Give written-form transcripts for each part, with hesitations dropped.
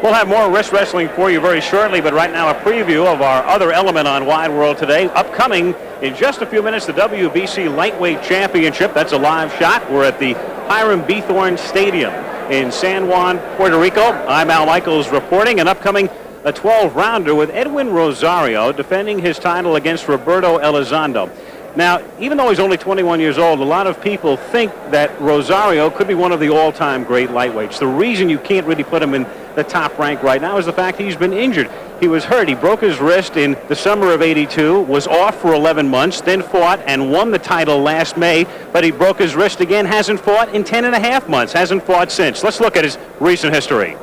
We'll have more wrist wrestling for you very shortly, but right now a preview of our other element on Wide World today. Upcoming in just a few minutes, the WBC Lightweight Championship. That's a live shot. We're at the Hiram Bithorn Stadium in San Juan, Puerto Rico. I'm Al Michaels reporting, and upcoming a 12-rounder with Edwin Rosario defending his title against Roberto Elizondo. Now, even though he's only 21 years old, a lot of people think that Rosario could be one of the all-time great lightweights. The reason you can't really put him in the top rank right now is the fact he's been injured. He was hurt. He broke his wrist in the summer of '82, was off for 11 months, then fought and won the title last May, but he broke his wrist again, hasn't fought in 10 and a half months, hasn't fought since. Let's look at his recent history.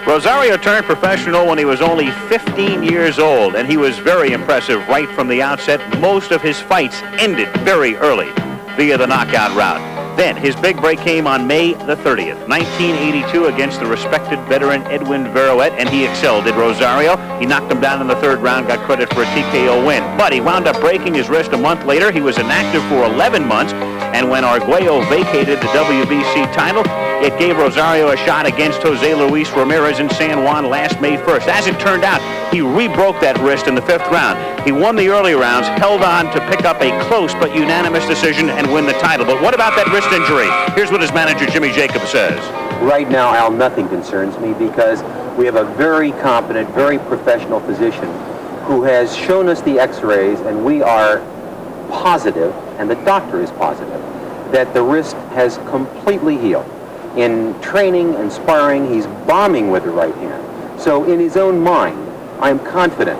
Rosario turned professional when he was only 15 years old, and he was very impressive right from the outset. Most of his fights ended very early via the knockout route. Then his big break came on May the 30th, 1982, against the respected veteran Edwin Verrouet, and he excelled, did Rosario. He knocked him down in the third round, got credit for a TKO win. But he wound up breaking his wrist a month later. He was inactive for 11 months, and when Arguello vacated the WBC title, it gave Rosario a shot against Jose Luis Ramirez in San Juan last May 1st. As it turned out, he re-broke that wrist in the 5th round. He won the early rounds, held on to pick up a close but unanimous decision and win the title. But what about that wrist injury? Here's what his manager, Jimmy Jacobs, says. Right now, Al, nothing concerns me because we have a very competent, very professional physician who has shown us the x-rays, and we are positive, and the doctor is positive, that the wrist has completely healed. In training and sparring, he's bombing with the right hand. So in his own mind, I'm confident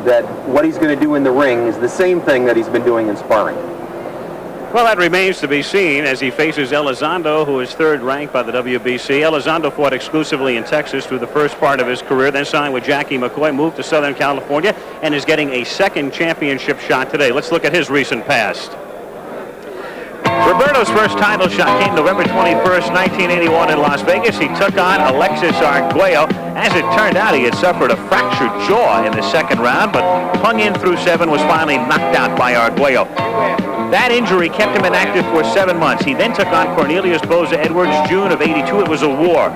that what he's going to do in the ring is the same thing that he's been doing in sparring. Well, that remains to be seen as he faces Elizondo, who is third ranked by the WBC. Elizondo fought exclusively in Texas through the first part of his career, then signed with Jackie McCoy, moved to Southern California, and is getting a second championship shot today. Let's look at his recent past. Roberto's first title shot came November 21st, 1981 in Las Vegas. He took on Alexis Arguello. As it turned out, he had suffered a fractured jaw in the second round, but hung in through 7, was finally knocked out by Arguello. That injury kept him inactive for 7 months. He then took on Cornelius Boza Edwards, June of '82. It was a war.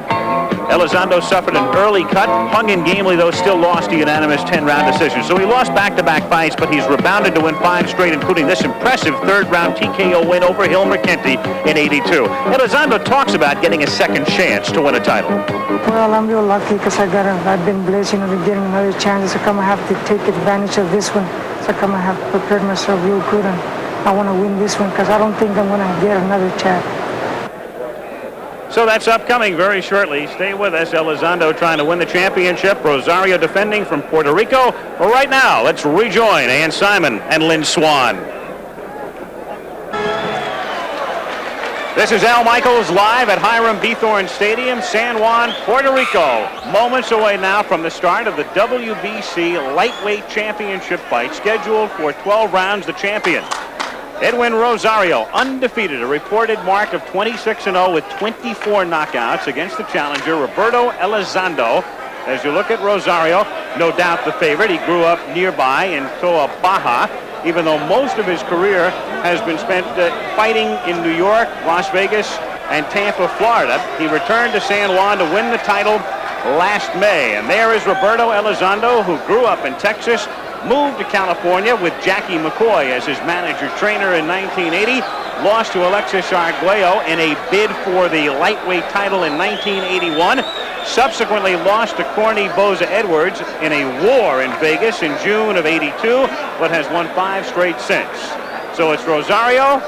Elizondo suffered an early cut, hung in gamely, though still lost a unanimous 10-round decision. So he lost back-to-back fights, but he's rebounded to win 5 straight, including this impressive third-round TKO win over Hilmer Kenty in '82. Elizondo talks about getting a second chance to win a title. Well, I'm real lucky because I've been blessed, with getting another chance. So come, I have to take advantage of this one. So come, I have prepared myself real good, and I want to win this one because I don't think I'm going to get another chance. So that's upcoming very shortly. Stay with us. Elizondo trying to win the championship. Rosario defending from Puerto Rico. Well, right now, let's rejoin Ann Simon and Lynn Swan. This is Al Michaels live at Hiram Bithorn Stadium, San Juan, Puerto Rico. Moments away now from the start of the WBC Lightweight Championship fight, scheduled for 12 rounds. The champion, Edwin Rosario, undefeated, a reported mark of 26-0 with 24 knockouts against the challenger, Roberto Elizondo. As you look at Rosario, no doubt the favorite. He grew up nearby in Toa Baja, even though most of his career has been spent fighting in New York, Las Vegas, and Tampa, Florida. He returned to San Juan to win the title last May. And there is Roberto Elizondo, who grew up in Texas, moved to California with Jackie McCoy as his manager-trainer in 1980, lost to Alexis Arguello in a bid for the lightweight title in 1981, subsequently lost to Corny Boza Edwards in a war in Vegas in June of '82, but has won 5 straight since. So it's Rosario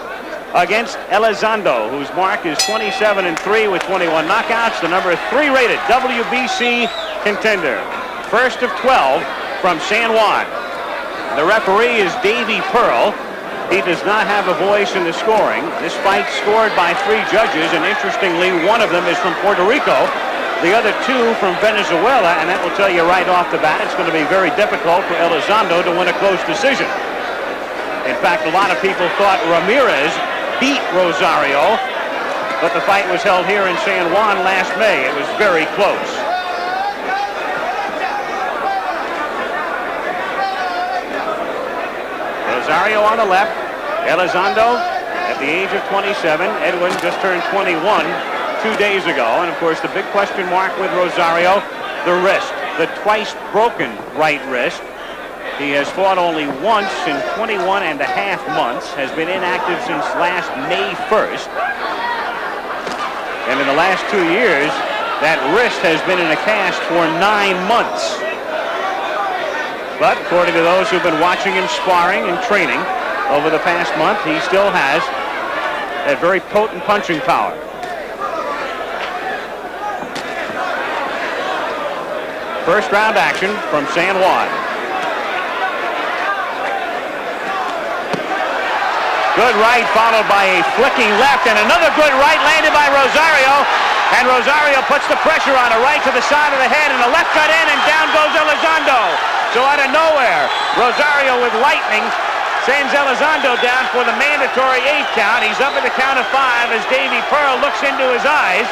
against Elizondo, whose mark is 27-3 with 21 knockouts, the number 3 rated WBC contender. First of 12 from San Juan. The referee is Davey Pearl. He does not have a voice in the scoring. This fight scored by 3 judges, and interestingly, one of them is from Puerto Rico, the other 2 from Venezuela, and that will tell you right off the bat it's going to be very difficult for Elizondo to win a close decision. In fact, a lot of people thought Ramirez beat Rosario, but the fight was held here in San Juan last May. It was very close. Rosario on the left, Elizondo at the age of 27. Edwin just turned 21 2 days ago. And, of course, the big question mark with Rosario, the wrist, the twice broken right wrist. He has fought only once in 21 and a half months, has been inactive since last May 1st. And in the last 2 years, that wrist has been in a cast for 9 months. But according to those who've been watching him sparring and training over the past month, he still has that very potent punching power. First round action from San Juan. Good right followed by a flicking left, and another good right landed by Rosario. And Rosario puts the pressure on a right to the side of the head, and a left cut in, and down goes Elizondo. So out of nowhere, Rosario with lightning sends Elizondo down for the mandatory 8 count. He's up at the count of 5 as Davy Pearl looks into his eyes.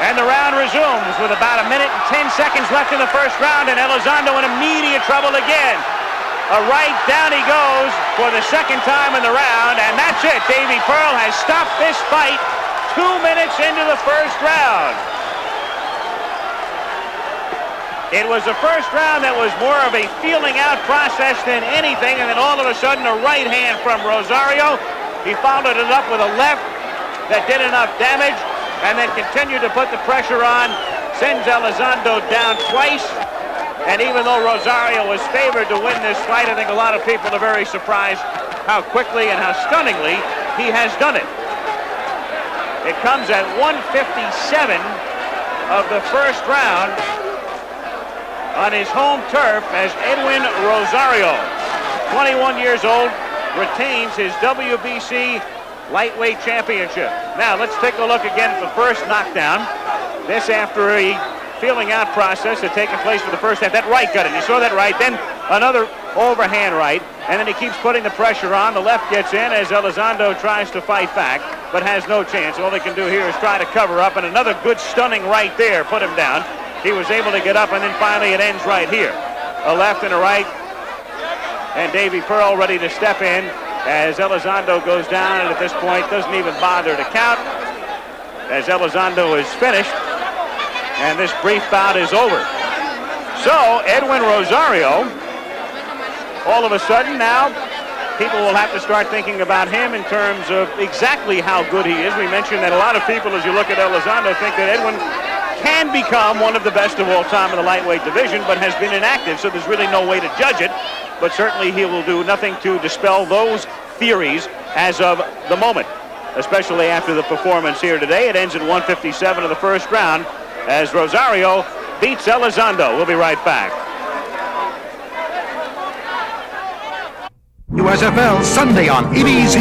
And the round resumes with about 1 minute and 10 seconds left in the first round, and Elizondo in immediate trouble again. A right, down he goes for the second time in the round, and that's it. Davy Pearl has stopped this fight 2 minutes into the first round. It was the first round that was more of a feeling out process than anything, and then all of a sudden a right hand from Rosario. He followed it up with a left that did enough damage, and then continued to put the pressure on, sends Elizondo down twice. And even though Rosario was favored to win this fight, I think a lot of people are very surprised how quickly and how stunningly he has done it. It comes at 1:57 of the first round on his home turf as Edwin Rosario, 21 years old, retains his WBC lightweight championship. Now let's take a look again at the first knockdown. This after a feeling out process had taken place for the first half. That right got in. You saw that right. Then another overhand right. And then he keeps putting the pressure on. The left gets in as Elizondo tries to fight back, but has no chance. All he can do here is try to cover up. And another good stunning right there put him down. He was able to get up, and then finally it ends right here. A left and a right. And Davy Pearl ready to step in as Elizondo goes down, and at this point doesn't even bother to count as Elizondo is finished. And this brief bout is over. So Edwin Rosario, all of a sudden now, people will have to start thinking about him in terms of exactly how good he is. We mentioned that a lot of people, as you look at Elizondo, think that Edwin can become one of the best of all time in the lightweight division, but has been inactive, so there's really no way to judge it. But certainly he will do nothing to dispel those theories as of the moment, especially after the performance here today. It ends at 1:57 of the first round as Rosario beats Elizondo. We'll be right back. USFL Sunday on ABC.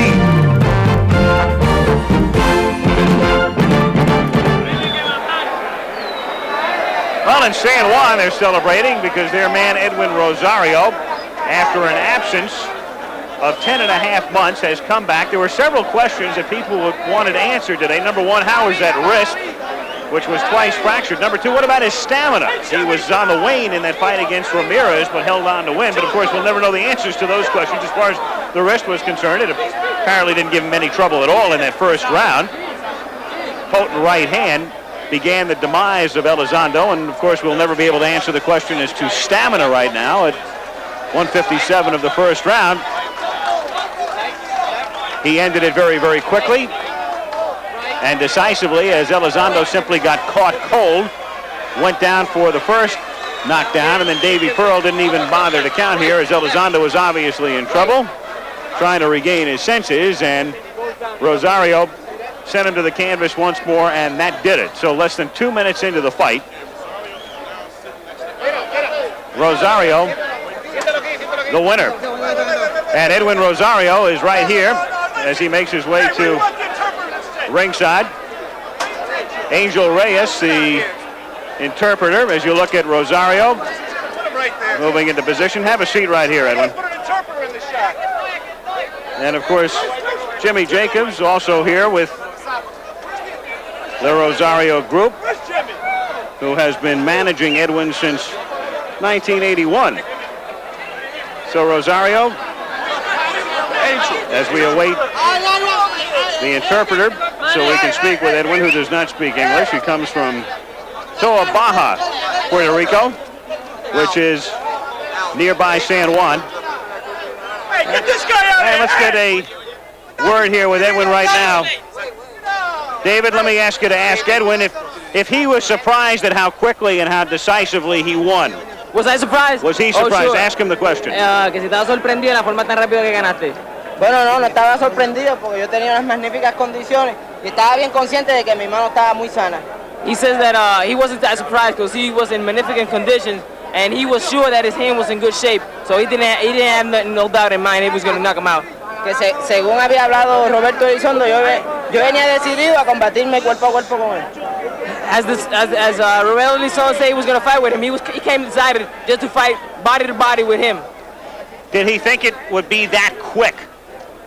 Well, in San Juan, they're celebrating because their man Edwin Rosario, after an absence of 10 and a half months, has come back. There were several questions that people wanted answered today. Number one, how is that wrist, which was twice fractured? Number two, what about his stamina? He was on the wane in that fight against Ramirez, but held on to win. But of course, we'll never know the answers to those questions. As far as the wrist was concerned, it apparently didn't give him any trouble at all in that first round. Potent right hand began the demise of Elizondo, and of course, we'll never be able to answer the question as to stamina right now at 1:57 of the first round. He ended it very, very quickly and decisively as Elizondo simply got caught cold, went down for the first knockdown, and then Davy Pearl didn't even bother to count here as Elizondo was obviously in trouble, trying to regain his senses, and Rosario sent him to the canvas once more, and that did it. So less than 2 minutes into the fight, Rosario, the winner. And Edwin Rosario is right here as he makes his way to ringside. Angel Reyes, the interpreter, as you look at Rosario moving into position. Have a seat right here, Edwin. And of course, Jimmy Jacobs also here with the Rosario group, who has been managing Edwin since 1981. So Rosario, as we await the interpreter, so we can speak with Edwin, who does not speak English. He comes from Toa Baja, Puerto Rico, which is nearby San Juan. Hey, get this guy out And let's get a word here with Edwin right now. David, let me ask you to ask Edwin if he was surprised at how quickly and how decisively he won. Was I surprised? Was he Oh, surprised? sure. Ask him the question. Que si estaba sorprendido de la forma tan rápido que ganaste. Bueno, no estaba sorprendido porque yo tenía unas magníficas condiciones y estaba bien consciente de que mi mano estaba muy sana. He says that he wasn't that surprised because he was in magnificent conditions and he was sure that his hand was in good shape. So he didn't have no doubt in mind he was going to knock him out. Que según había hablado Roberto Elizondo, yo venía decidido a combatirme cuerpo a cuerpo con él. As Roberto Elizondo said he was going to fight with him, he came decided just to fight body to body with him. Did he think it would be that quick?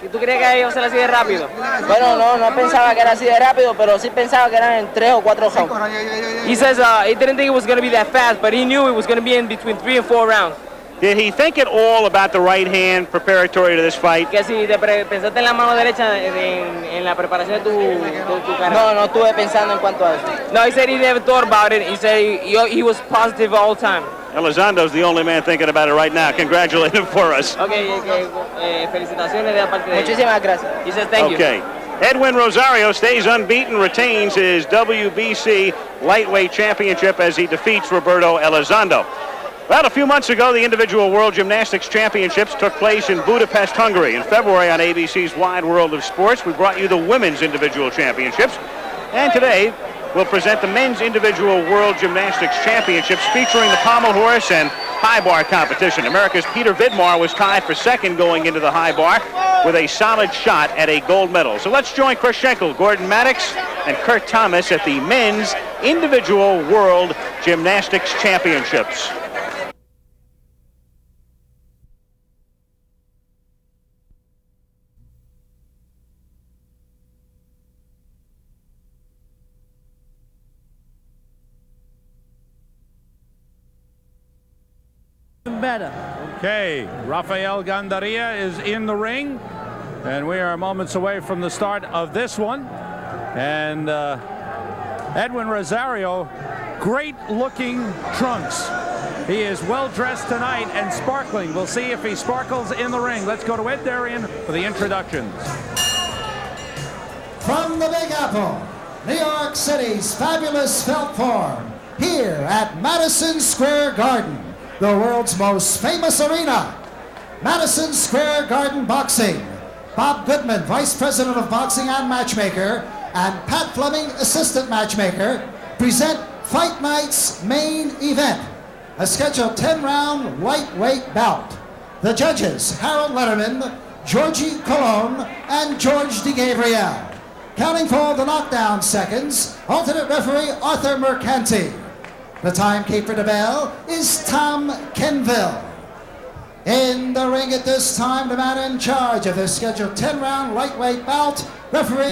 ¿Y tú crees que iba a ser así de rápido? Bueno, no pensaba que era así de rápido, pero sí pensaba que eran en 3 o 4 rounds. He says he didn't think it was going to be that fast, but he knew it was going to be in between 3 and 4 rounds. Did he think at all about the right hand preparatory to this fight? Que si pensaste en la mano derecha en la preparación de tu carrera. No estuve pensando en cuanto a eso. No, he said he never thought about it. He said he was positive all the time. Elizondo's the only man thinking about it right now. Congratulate him for us. Okay, felicitaciones de parte de él. Muchísimas gracias. He says thank you. Okay. Edwin Rosario stays unbeaten, retains his WBC lightweight championship as he defeats Roberto Elizondo. Well, a few months ago, the individual World Gymnastics Championships took place in Budapest, Hungary. In February on ABC's Wide World of Sports, we brought you the Women's Individual Championships. And today, we'll present the Men's Individual World Gymnastics Championships featuring the pommel horse and high bar competition. America's Peter Vidmar was tied for second going into the high bar with a solid shot at a gold medal. So let's join Chris Schenkel, Gordon Maddox, and Kurt Thomas at the Men's Individual World Gymnastics Championships. Better. Okay, Rafael Gandaria is in the ring, and we are moments away from the start of this one. And Edwin Rosario, great-looking trunks. He is well-dressed tonight and sparkling. We'll see if he sparkles in the ring. Let's go to Ed Darien for the introductions. From the Big Apple, New York City's fabulous felt form, here at Madison Square Garden, the world's most famous arena, Madison Square Garden Boxing. Bob Goodman, Vice President of Boxing and Matchmaker, and Pat Fleming, Assistant Matchmaker, present Fight Night's main event, a scheduled 10-round lightweight bout. The judges, Harold Letterman, Georgie Colon, and George DeGabriel. Counting for the knockdown seconds, alternate referee Arthur Mercanti. The timekeeper to bell is Tom Kenville. In the ring at this time, the man in charge of this scheduled 10-round lightweight bout, referee